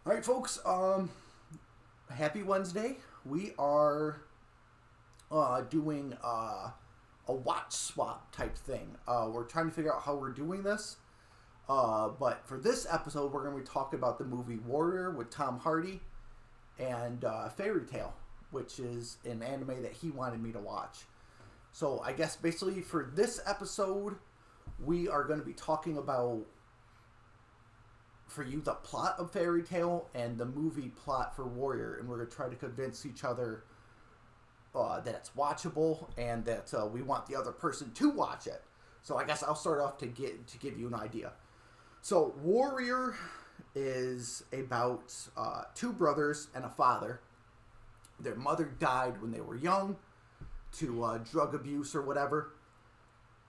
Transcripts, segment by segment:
All right, folks. Happy Wednesday. We are doing a watch swap type thing. We're trying to figure out how we're doing this. But for this episode, we're going to be talking about the movie Warrior with Tom Hardy and Fairytale, which is an anime that he wanted me to watch. So I guess basically for this episode, we are going to be talking about, for you, the plot of Fairytale and the movie plot for Warrior, and we're going to try to convince each other that it's watchable and that we want the other person to watch it. So I guess I'll start off to give you an idea. So Warrior is about two brothers and a father. Their mother died when they were young to drug abuse or whatever.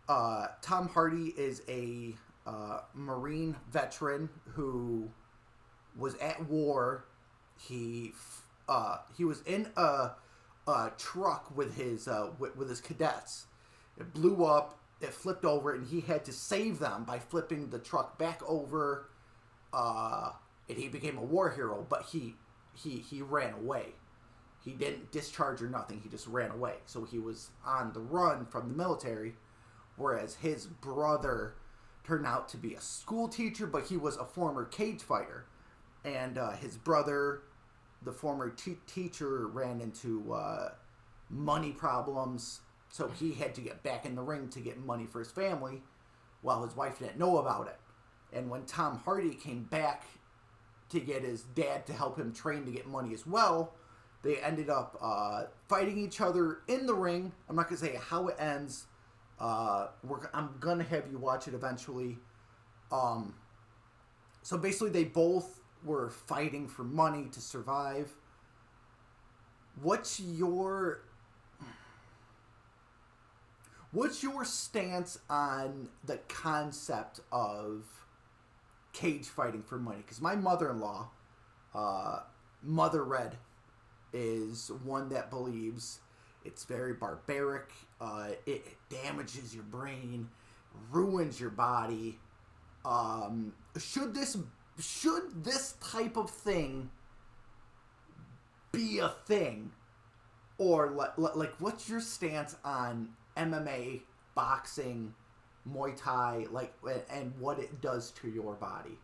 Tom Hardy is a Marine veteran who was at war. He was in a truck with his cadets. It blew up. It flipped over, and he had to save them by flipping the truck back over. And he became a war hero, but he ran away. He didn't discharge or nothing. He just ran away. So he was on the run from the military, whereas his brother turned out to be a school teacher, but he was a former cage fighter. And his brother, the former teacher, ran into money problems, so he had to get back in the ring to get money for his family, while his wife didn't know about it. And when Tom Hardy came back to get his dad to help him train to get money as well, they ended up fighting each other in the ring. I'm not going to say how it ends. I'm going to have you watch it eventually. So basically they both were fighting for money to survive. What's your stance on the concept of cage fighting for money? Because my mother-in-law, Mother Red, is one that believes it's very barbaric. It damages your brain, ruins your body. Should this type of thing be a thing? Or like what's your stance on MMA, boxing, Muay Thai, and what it does to your body?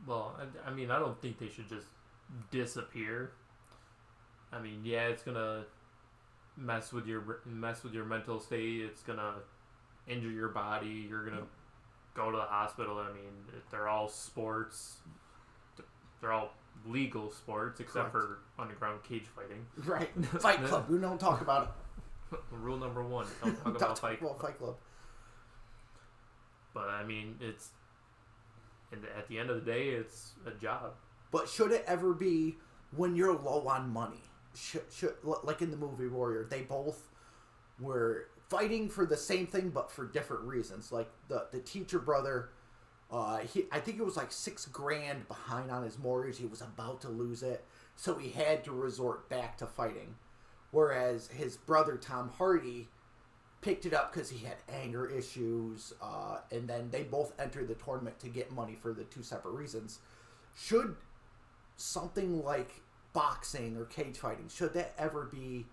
Well, I mean, I don't think they should just disappear. I mean, yeah, it's gonna mess with your mental state. It's gonna injure your body. You're gonna go to the hospital. I mean, they're all sports. They're all legal sports except Correct. for underground cage fighting. Right. Fight Club. We don't talk about it. Rule number 1: don't talk about Fight Club. Fight Club. But I mean, at the end of the day, it's a job. But should it ever be when you're low on money? Should like in the movie Warrior, they both were fighting for the same thing, but for different reasons. Like the teacher brother, I think it was like $6,000 behind on his mortgage. He was about to lose it, so he had to resort back to fighting. Whereas his brother Tom Hardy picked it up because he had anger issues, and then they both entered the tournament to get money for the two separate reasons. Should something like boxing or cage fighting, should that ever be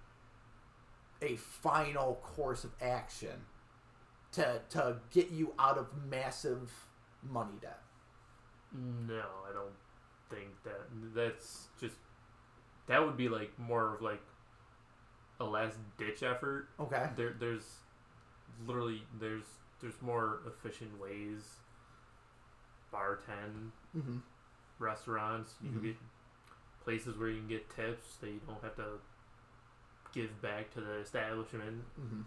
a final course of action to get you out of massive money debt? No, I don't think that. That's just, that would be like more of like a last ditch effort. Okay. There's more efficient ways. Bartend, Mm-hmm. restaurants, you Mm-hmm. can get places where you can get tips that you don't have to give back to the establishment. Mm-hmm.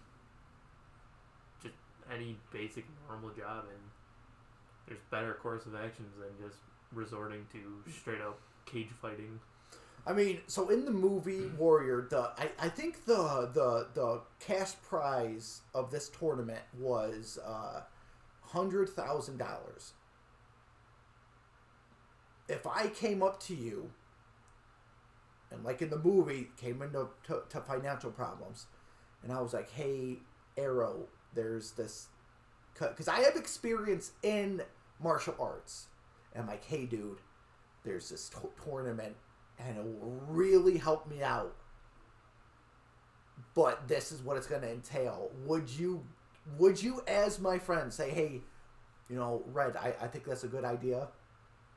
Just any basic normal job, and there's better course of actions than just resorting to straight up cage fighting. I mean, so in the movie Warrior, I think the cash prize of this tournament was $100,000. If I came up to you, and like in the movie, came into financial problems, and I was like, "Hey, Arrow, there's this," because I have experience in martial arts, and I'm like, hey, dude, there's this tournament, and it will really help me out. But this is what it's going to entail. Would you, as my friend, say, hey, Red, I think that's a good idea?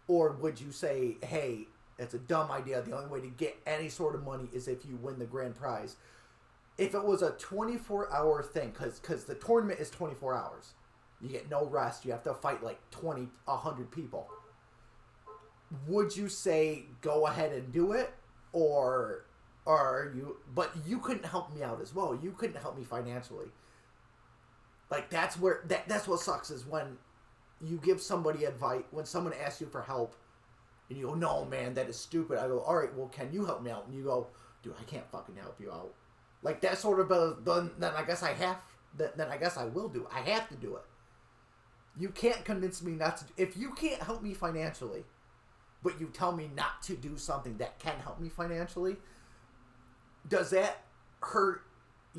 Or would you say, hey, it's a dumb idea. The only way to get any sort of money is if you win the grand prize. If it was a 24-hour thing, because the tournament is 24 hours. You get no rest. You have to fight like 100 people. Would you say go ahead and do it? Or are you... But you couldn't help me out as well. You couldn't help me financially. Like, that's where... That's what sucks is when you give somebody advice, when someone asks you for help, and you go, no, man, that is stupid. I go, all right, well, can you help me out? And you go, dude, I can't fucking help you out. Like, that sort of, then I guess I have, then I guess I will do it. I have to do it. You can't convince me not to. If you can't help me financially, but you tell me not to do something that can help me financially, does that hurt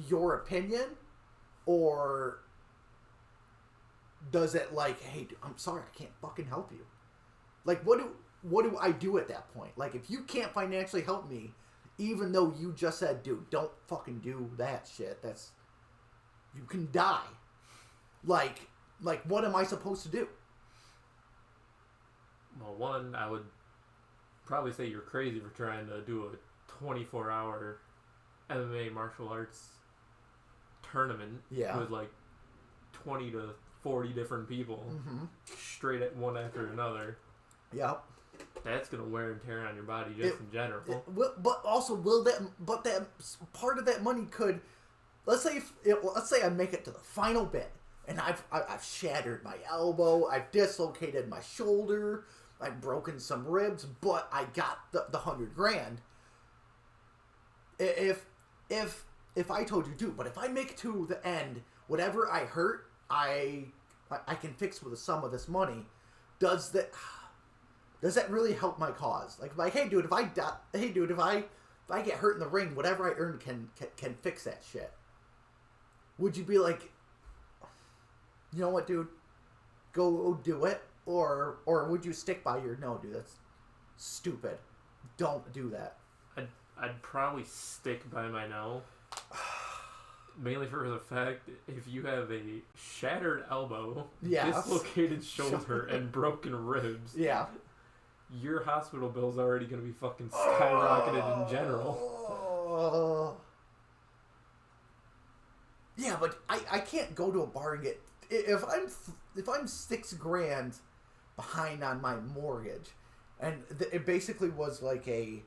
your opinion? Or does it like, hey, dude, I'm sorry, I can't fucking help you? Like, what do I do at that point? Like, if you can't financially help me, even though you just said, dude, don't fucking do that shit, you can die. Like, what am I supposed to do? Well, one, I would probably say you're crazy for trying to do a 24-hour MMA martial arts tournament with like 20 to 40 different people straight at one after another. Yep. That's gonna wear and tear on your body just in general. But also, that part of that money could, let's say I make it to the final bit, and I've shattered my elbow, I've dislocated my shoulder, I've broken some ribs, but I got the $100,000. If I told you, dude, but if I make it to the end, whatever I hurt, I can fix with some of this money. Does that really help my cause? Like, hey, dude, if I get hurt in the ring, whatever I earn can fix that shit. Would you be like, you know what, dude, go do it, or would you stick by your no, dude, that's stupid, don't do that? I'd probably stick by my no. Mainly for the fact, if you have a shattered elbow, dislocated shoulder, and broken ribs, your hospital bill's already going to be fucking skyrocketed in general. Yeah, but I can't go to a bar and get... If I'm $6,000 behind on my mortgage, and it basically was like a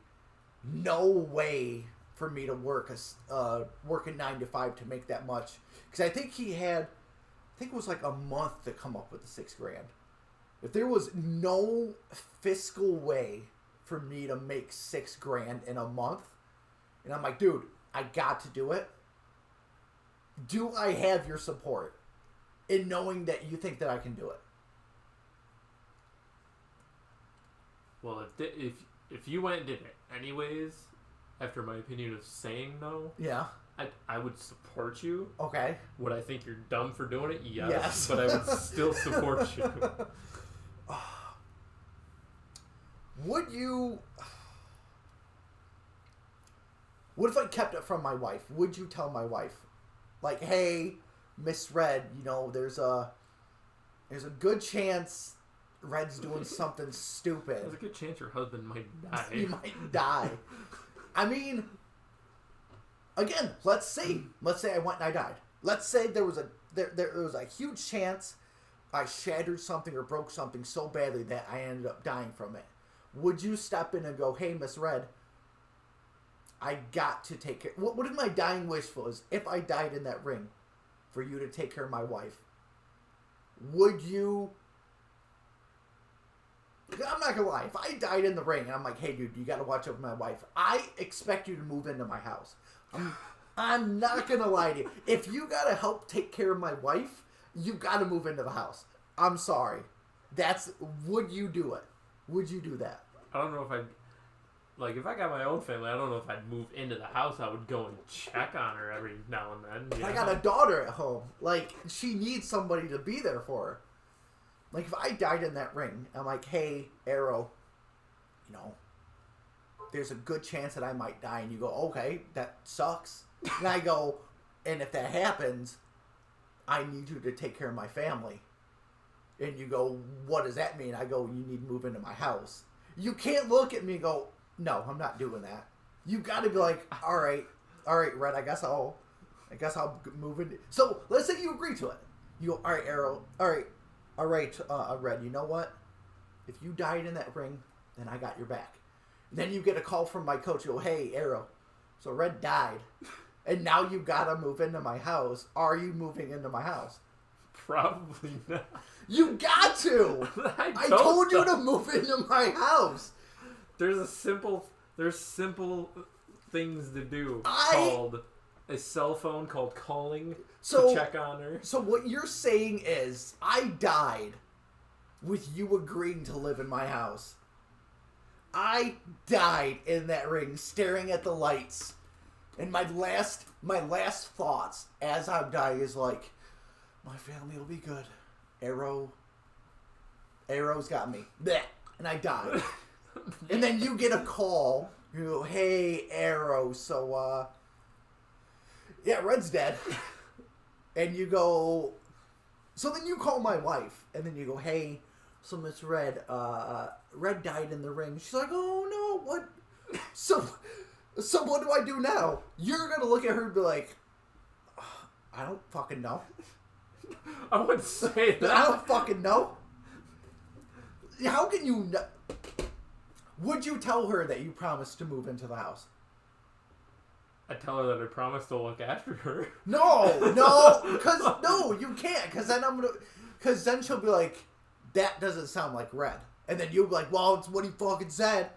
no way for me to work a 9 to 5 to make that much, because I think it was like a month to come up with the $6,000. If there was no fiscal way for me to make $6,000 in a month, and I'm like, dude, I got to do it. Do I have your support in knowing that you think that I can do it? Well, if you went and did it anyways, after my opinion of saying no, I would support you. Okay. Would I think you're dumb for doing it? Yes. But I would still support you. Would you... What if I kept it from my wife? Would you tell my wife, like, hey, Miss Red, there's a good chance Red's doing something stupid. There's a good chance your husband might die. He might die. I mean, again, let's say I went and I died. Let's say there was a huge chance I shattered something or broke something so badly that I ended up dying from it. Would you step in and go, hey, Miss Red, I got to take care... What if my dying wish was, if I died in that ring, for you to take care of my wife? Would you... I'm not gonna lie. If I died in the ring and I'm like, hey, dude, you gotta watch over my wife, I expect you to move into my house. I'm not gonna lie to you. If you gotta help take care of my wife, you gotta move into the house. I'm sorry. Would you do it? Would you do that? I don't know if I'd... Like, if I got my own family, I don't know if I'd move into the house. I would go and check on her every now and then. I got a daughter at home. Like, she needs somebody to be there for her. Like, if I died in that ring, I'm like, hey, Arrow, you know, there's a good chance that I might die. And you go, okay, that sucks. And I go, and if that happens, I need you to take care of my family. And you go, what does that mean? I go, you need to move into my house. You can't look at me and go, no, I'm not doing that. You got to be like, all right, Red, I guess I'll move in. So let's say you agree to it. You go, all right, Arrow, all right, Red, you know what? If you died in that ring, then I got your back. And then you get a call from my coach. You go, hey, Arrow, so Red died. And now you got to move into my house. Are you moving into my house? Probably not. You got to. I told you to move into my house. There's simple things to do called a cell phone called calling to check on her. So what you're saying is I died with you agreeing to live in my house. I died in that ring staring at the lights. And my last thoughts as I'm dying is like, my family will be good. Arrow's got me. Blech. And I died. And then you get a call. You go, hey, Arrow, so, yeah, Red's dead. And you go, so then you call my wife. And then you go, hey, so Miss Red, Red died in the ring. She's like, oh, no, what? So what do I do now? You're going to look at her and be like, I don't fucking know. I wouldn't say that. I don't fucking know. How can you know? Would you tell her that you promised to move into the house? I tell her that I promised to look after her. No, you can't, because then she'll be like, that doesn't sound like Red, and then you'll be like, well, it's what he fucking said.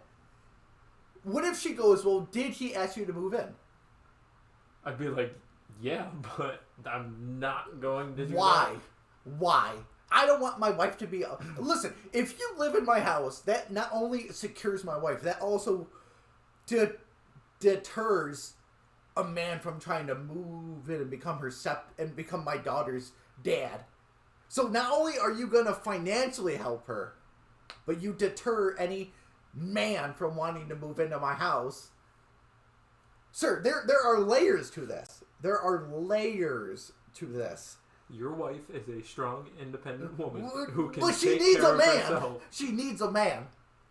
What if she goes, well, did he ask you to move in? I'd be like, yeah, but I'm not going to do Why? that. Why? I don't want my wife to be... Listen, if you live in my house, that not only secures my wife, that also deters a man from trying to move in and become and become my daughter's dad. So not only are you going to financially help her, but you deter any man from wanting to move into my house. Sir, there are layers to this. There are layers to this. Your wife is a strong, independent woman who can but she take needs care a man. of herself. She needs a man.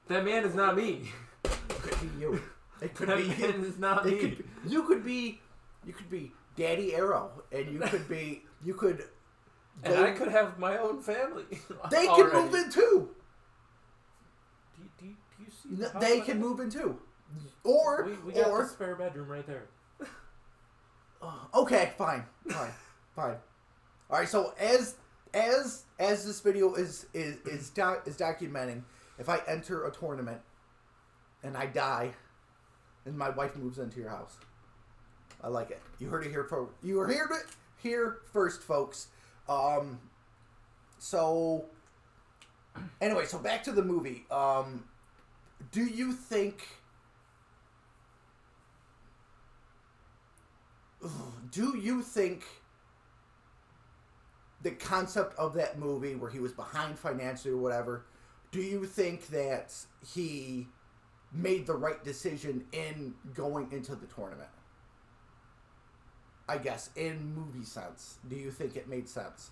That man is not me. It could be you. It could that be man is not me. You could be Daddy Arrow, and you could be and I could have my own family. They can move in too. Do you see? The They can move in too. Or we got the spare bedroom right there. Okay, fine. All right, so as this video is documenting, if I enter a tournament and I die, and my wife moves into your house, I like it. You heard it here, here first, folks. So anyway, so back to the movie. Do you think? The concept of that movie where he was behind financially or whatever, do you think that he made the right decision in going into the tournament? I guess, in movie sense. Do you think it made sense?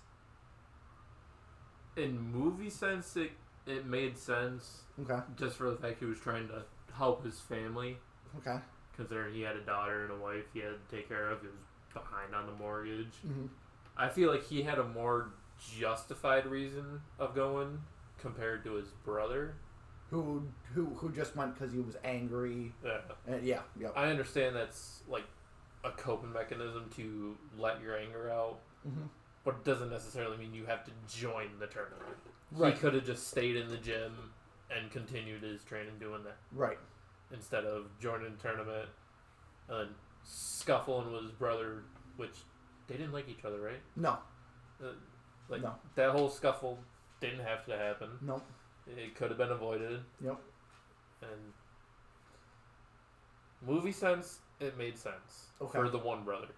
In movie sense, it made sense. Okay. Just for the fact he was trying to help his family. Okay. Because he had a daughter and a wife he had to take care of. He was behind on the mortgage. Mm-hmm. I feel like he had a more justified reason of going compared to his brother. Who just went because he was angry. Yeah. Yeah. I understand that's like a coping mechanism to let your anger out. Mm-hmm. But it doesn't necessarily mean you have to join the tournament. Right. He could have just stayed in the gym and continued his training doing that. Right. Instead of joining the tournament and scuffling with his brother, which they didn't like each other, right? No. No. That whole scuffle didn't have to happen. No. It could have been avoided. Yep. And movie sense, it made sense for the one brother.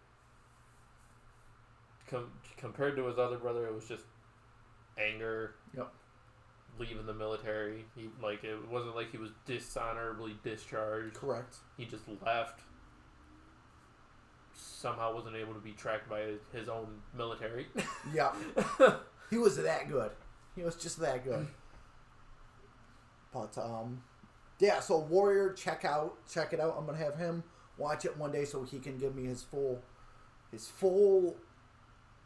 Compared to his other brother, it was just anger. Yep. leaving the military. It wasn't like he was dishonorably discharged. Correct. He just left. Somehow wasn't able to be tracked by his own military. Yeah. He was that good. He was just that good. But yeah, so Warrior, check it out. I'm gonna have him watch it one day so he can give me his full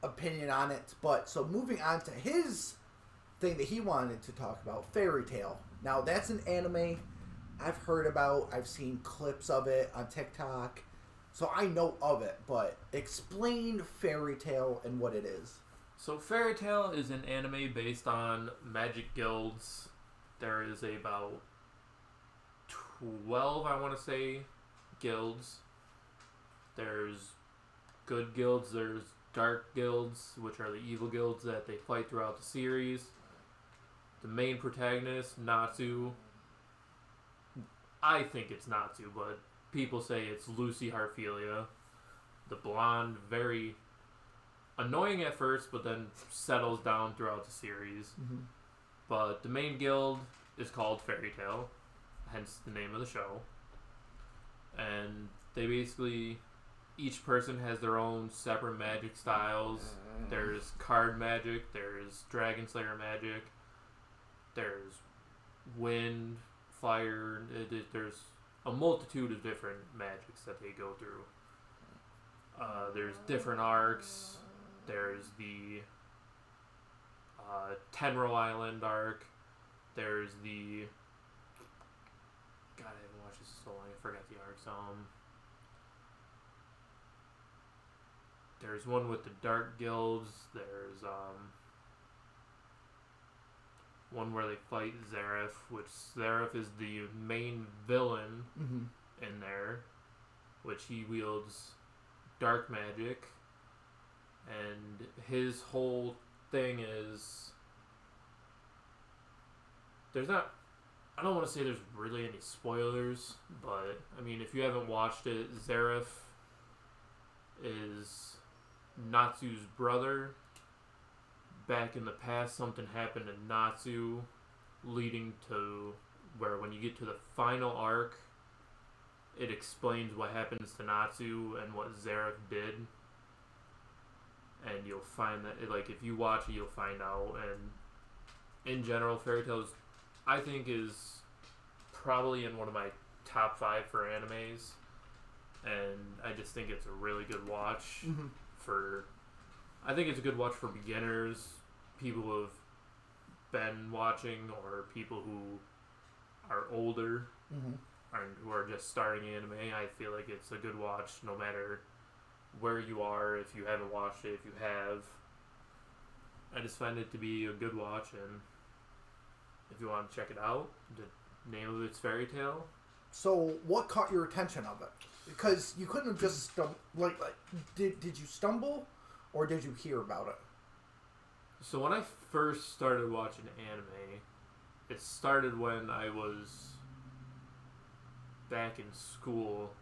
opinion on it. But so moving on to his thing that he wanted to talk about, Fairytale. Now that's an anime I've heard about. I've seen clips of it on TikTok, so I know of it. But explain Fairytale and what it is. So Fairytale is an anime based on magic guilds. There is about 12, I want to say, guilds. There's good guilds, there's dark guilds, which are the evil guilds that they fight throughout the series. The main protagonist, Natsu, I think it's Natsu, but people say it's Lucy Harphelia. The blonde, very annoying at first, but then settles down throughout the series. Mm-hmm. But the main guild is called Fairytale, hence the name of the show. And they basically, each person has their own separate magic styles. There's card magic, there's Dragon Slayer magic, there's wind, fire, there's a multitude of different magics that they go through. There's different arcs. There's the Tenro Island arc. There's the... God, I haven't watched this in so long. I forgot the arcs. There's one with the Dark Guilds. There's one where they fight Zareth, which Zareth is the main villain in there, which he wields dark magic, and his whole thing is there's not, I don't want to say there's really any spoilers, but I mean, if you haven't watched it, Zareth is Natsu's brother. Back in the past, something happened to Natsu, leading to where when you get to the final arc, it explains what happens to Natsu and what Zareth did. And you'll find that, like, if you watch it, you'll find out. And in general, Fairytale, I think, is probably in one of my top 5 for animes. And I just think it's a really good watch for... I think it's a good watch for beginners, people who have been watching, or people who are older and who are just starting anime. I feel like it's a good watch no matter where you are, if you haven't watched it, if you have. I just find it to be a good watch, and if you want to check it out, the name of it's Fairytale. So what caught your attention of it? Because you couldn't have just did you stumble? Or did you hear about it? So when I first started watching anime, it started when I was back in school.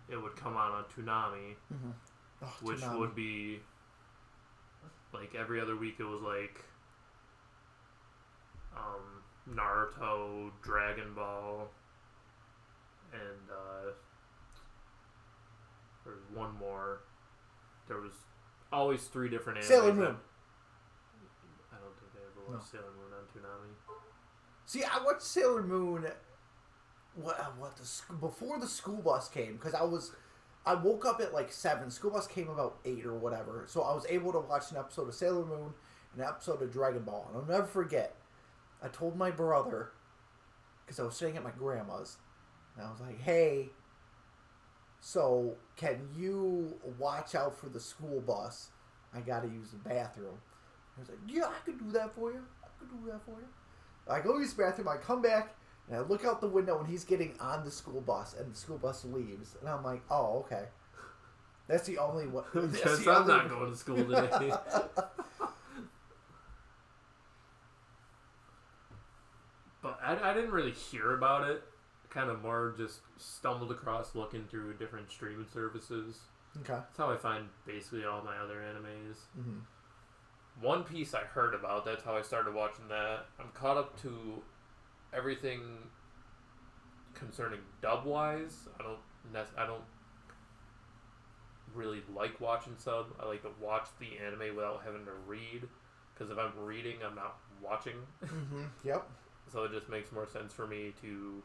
It would come on Toonami, which Toonami would be like every other week. It was like Naruto, Dragon Ball, and there's one more. There was always 3 different animes. Sailor Moon. I don't think they ever watched Sailor Moon on Toonami. See, I watched Sailor Moon before the school bus came, because I woke up at like 7. School bus came about 8 or whatever, so I was able to watch an episode of Sailor Moon and an episode of Dragon Ball. And I'll never forget, I told my brother, because I was staying at my grandma's, and I was like, hey, so can you watch out for the school bus? I gotta use the bathroom. I was like, yeah, I could do that for you. I go use the bathroom, I come back, and I look out the window, and he's getting on the school bus, and the school bus leaves. And I'm like, oh, okay. That's the only one. Because I'm not going to school today. But I didn't really hear about it. Kind of more just stumbled across looking through different streaming services. Okay. That's how I find basically all my other animes. One Piece I heard about. That's how I started watching that. I'm caught up to everything concerning dub wise. I don't really like watching sub. I like to watch the anime without having to read. Because if I'm reading, I'm not watching. Mm-hmm. Yep. So it just makes more sense for me to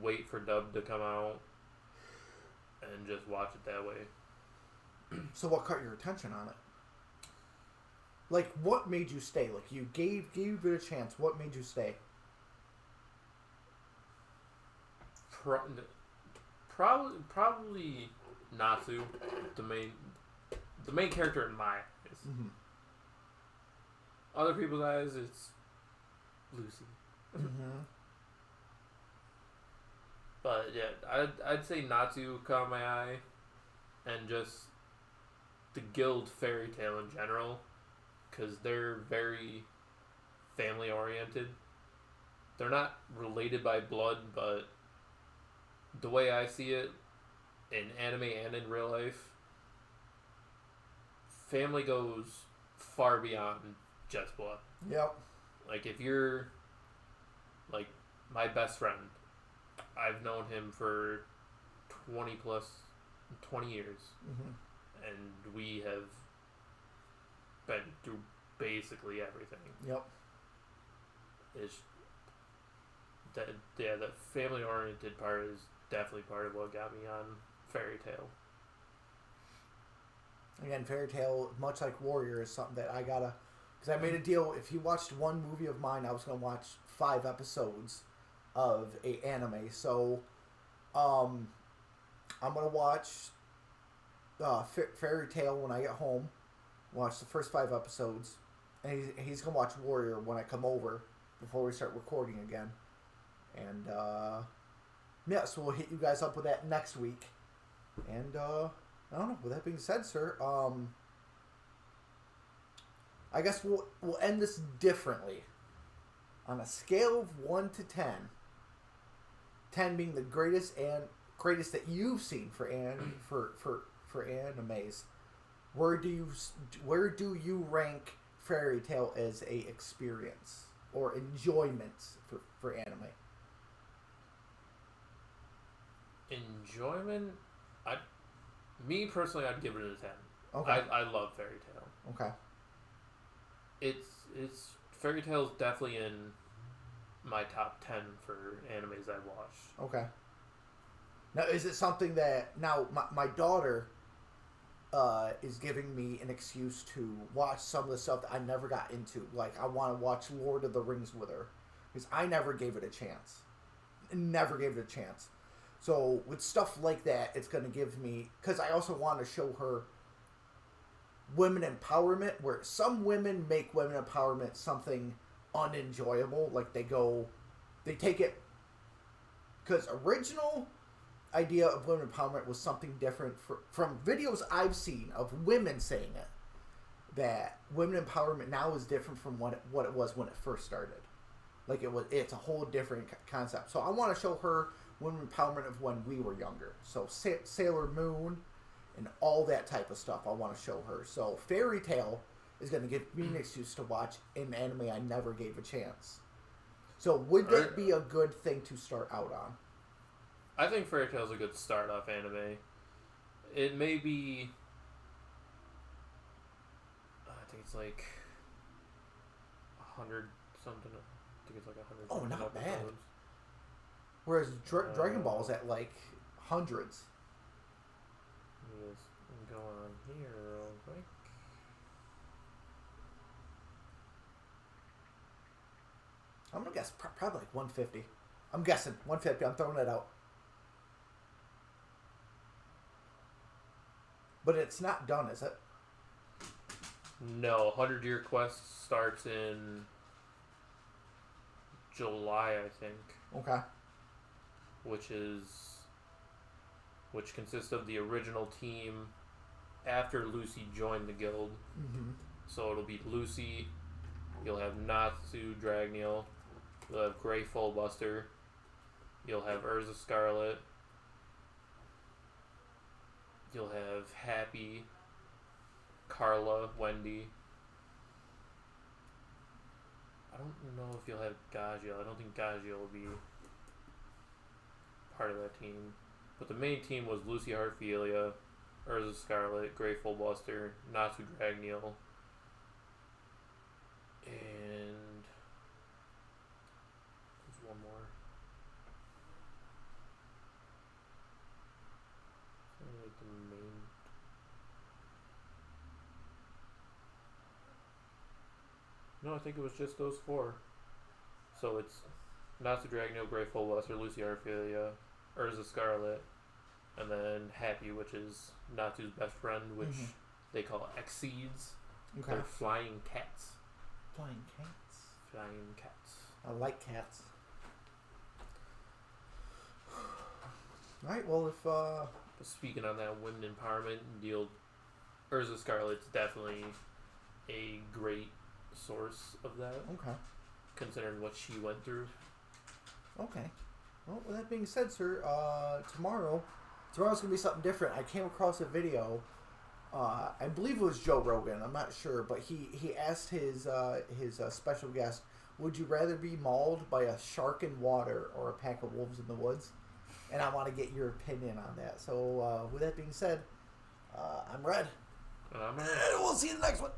wait for dub to come out and just watch it that way. So what caught your attention on it? Like, what made you stay? Like, you gave it a chance. What made you stay? Probably Natsu, the main character in my eyes. Mm-hmm. Other people's eyes, it's Lucy. Mm-hmm. But yeah, I'd say Natsu caught my eye, and just the guild Fairytale in general, because they're very family oriented. They're not related by blood, but the way I see it, in anime and in real life, family goes far beyond just blood. Yep. Like, if you're, like, my best friend, I've known him for 20 years. Mm-hmm. And we have been through basically everything. Yep. It's that, yeah, the family oriented part is definitely part of what got me on Fairytale. Again, Fairytale, much like Warrior, is something that I gotta... Because I made a deal, if he watched one movie of mine, I was going to watch 5 episodes of a anime. So, I'm going to watch Fairytale when I get home. Watch the first 5 episodes. And he's going to watch Warrior when I come over before we start recording again. And, yeah, so we'll hit you guys up with that next week. And, I don't know, with that being said, sir, I guess we'll end this differently. On a scale of 1 to 10, 10 being the greatest that you've seen for animes, where do you rank Fairytale as a experience or enjoyment for anime? Enjoyment, me personally, I'd give it a 10. Okay. I love Fairytale. Okay. It's Fairytale's definitely in my top 10 for animes I've watched. Okay. Now, is it something that my daughter is giving me an excuse to watch some of the stuff that I never got into? Like, I want to watch Lord of the Rings with her because I never gave it a chance. Never gave it a chance. So with stuff like that, it's going to give me, because I also want to show her women empowerment, where some women make women empowerment something unenjoyable. Like they take it, because original idea of women empowerment was something different from videos I've seen of women saying it. That women empowerment now is different from what it was when it first started. Like it's a whole different concept. So I want to show her women empowerment of when we were younger. So Sailor Moon and all that type of stuff I want to show her. So Fairytale is going to give me an excuse to watch an anime I never gave a chance. So would that be a good thing to start out on? I think Fairytale is a good start off anime. It may be, I think it's like 100 something. I think it's like 100. Oh, not episodes. bad. Whereas Dragon Ball is at like hundreds. Let me go on here real quick. I'm gonna guess probably like 150. I'm guessing 150. I'm throwing it out. But it's not done, is it? No, 100-Year Quest starts in July, I think. Okay. Which consists of the original team after Lucy joined the guild. Mm-hmm. So it'll be Lucy, you'll have Natsu Dragneel, you'll have Grey Fullbuster, you'll have Urza Scarlet, you'll have Happy, Carla, Wendy, I don't know if you'll have Gagiel. I don't think Gagiel will be part of that team. But the main team was Lucy Hartfilia, Urza Scarlet, Grey Fullbuster, Natsu Dragneel, and there's one more. Like the main. No, I think it was just those four. So it's Natsu Dragneel, Grey Fullbuster, Lucy Hartfilia, Urza Scarlet, and then Happy, which is Natsu's best friend, which they call Exceeds. Okay. They're flying cats. Flying cats. Flying cats. I like cats. Alright, well, if, But speaking on that women empowerment deal, Urza Scarlet's definitely a great source of that. Okay. Considering what she went through. Okay. Well, with that being said, sir, tomorrow's going to be something different. I came across a video. I believe it was Joe Rogan. I'm not sure, but he asked his special guest, "Would you rather be mauled by a shark in water or a pack of wolves in the woods?" And I want to get your opinion on that. So with that being said, I'm Red. And I'm and we'll see you in the next one.